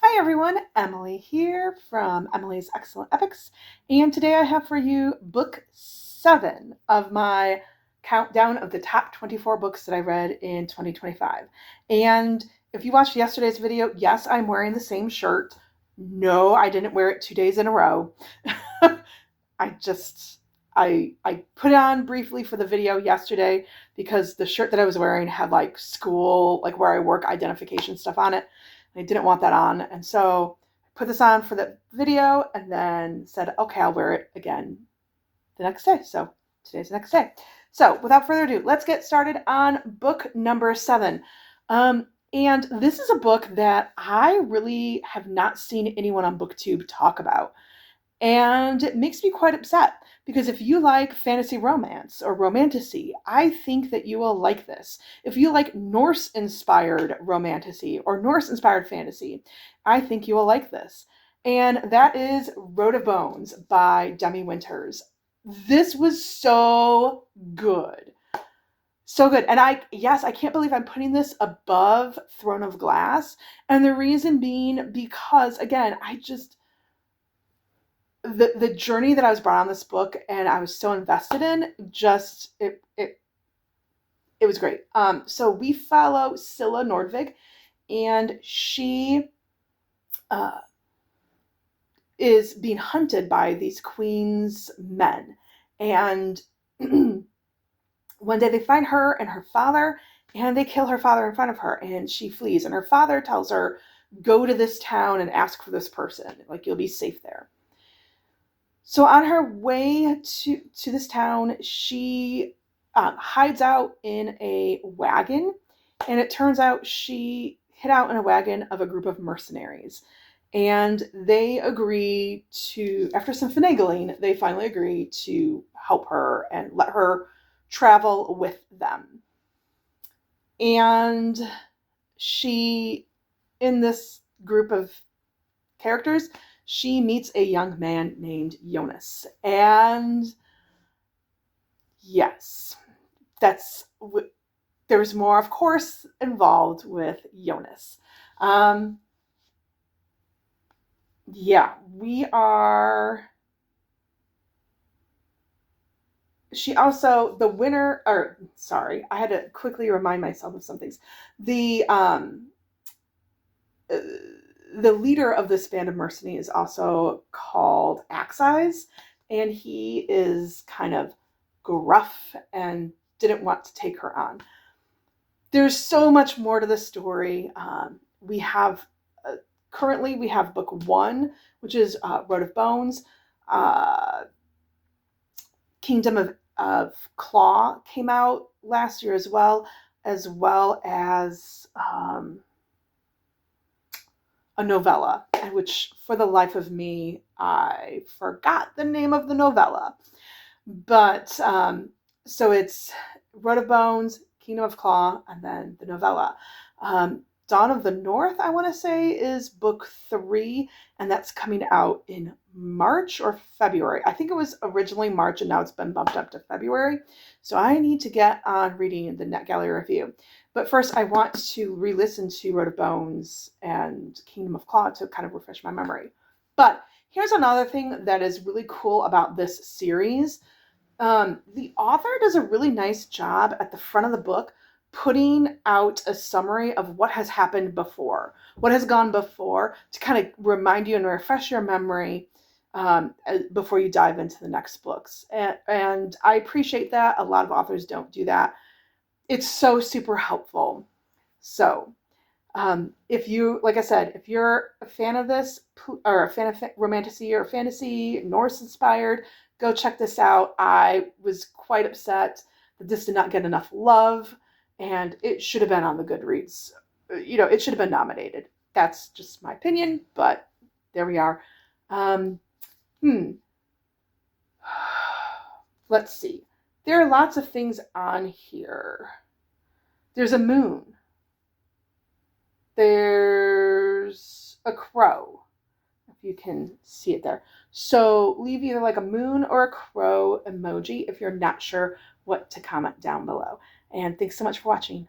Hi everyone, Emily here from Emily's Excellent Epics, and today I have for you book 7 of my countdown of the top 24 books that I read in 2025. And if you watched yesterday's video, yes, I'm wearing the same shirt. No, I didn't wear it 2 days in a row. I just I put it on briefly for the video yesterday because the shirt that I was wearing had like school, like where I work identification stuff on it. I didn't want that on. And so I put this on for the video and then said, okay, I'll wear it again the next day. So today's the next day. So without further ado, let's get started on book number 7. And this is a book that I really have not seen anyone on BookTube talk about. And it makes me quite upset because if you like fantasy romance or romantasy, I think that you will like this. If you like Norse inspired romantasy or Norse inspired fantasy, I think you will like this. And that is Road of Bones by Demi Winters. This was so good. So good. And I can't believe I'm putting this above Throne of Glass. And the reason being because, again, the journey that I was brought on this book and I was so invested in, just it was great. So we follow Scylla Nordvig, and she uh, is being hunted by these queen's men, and one day they find her and her father, and they kill her father in front of her, and she flees. And her father tells her, "Go to this town and ask for this person. Like you'll be safe there." So on her way to this town, she hides out in a wagon, and it turns out she hid out in a wagon of a group of mercenaries. And they agree to, after some finagling, they finally agree to help her and let her travel with them. And she, in this group of characters, she meets a young man named Jonas. And yes, that's there's more, of course, involved with Jonas. Um, yeah, we are. She also the winner, or sorry, I had to quickly remind myself of some things. The uh, the leader of this band of mercenaries is also called Axis, and he is kind of gruff and didn't want to take her on. There's so much more to the story. We have currently we have book 1, which is Road of Bones. Uh, Kingdom of Claw came out last year as well as a novella, which for the life of me, I forgot the name of the novella. But so it's Road of Bones, Kingdom of Claw, and then the novella. Dawn of the North, I want to say, is book 3, and that's coming out in March or February. I think it was originally March, and now it's been bumped up to February. So I need to get on reading the NetGalley review. But first, I want to re-listen to Road of Bones and Kingdom of Claw to kind of refresh my memory. But here's another thing that is really cool about this series. The author does a really nice job at the front of the book putting out a summary of what has happened before, what has gone before, to kind of remind you and refresh your memory before you dive into the next books. And I appreciate that. A lot of authors don't do that. It's so super helpful. So, if you, like I said, if you're a fan of this or a fan of romantasy or fantasy, Norse inspired, go check this out. I was quite upset that this did not get enough love, and it should have been on the Goodreads. It should have been nominated. That's just my opinion, but there we are. Um, hmm. Let's see. There are lots of things on here. There's a moon. There's a crow, if you can see it there. So leave either like a moon or a crow emoji if you're not sure what to comment down below. And thanks so much for watching.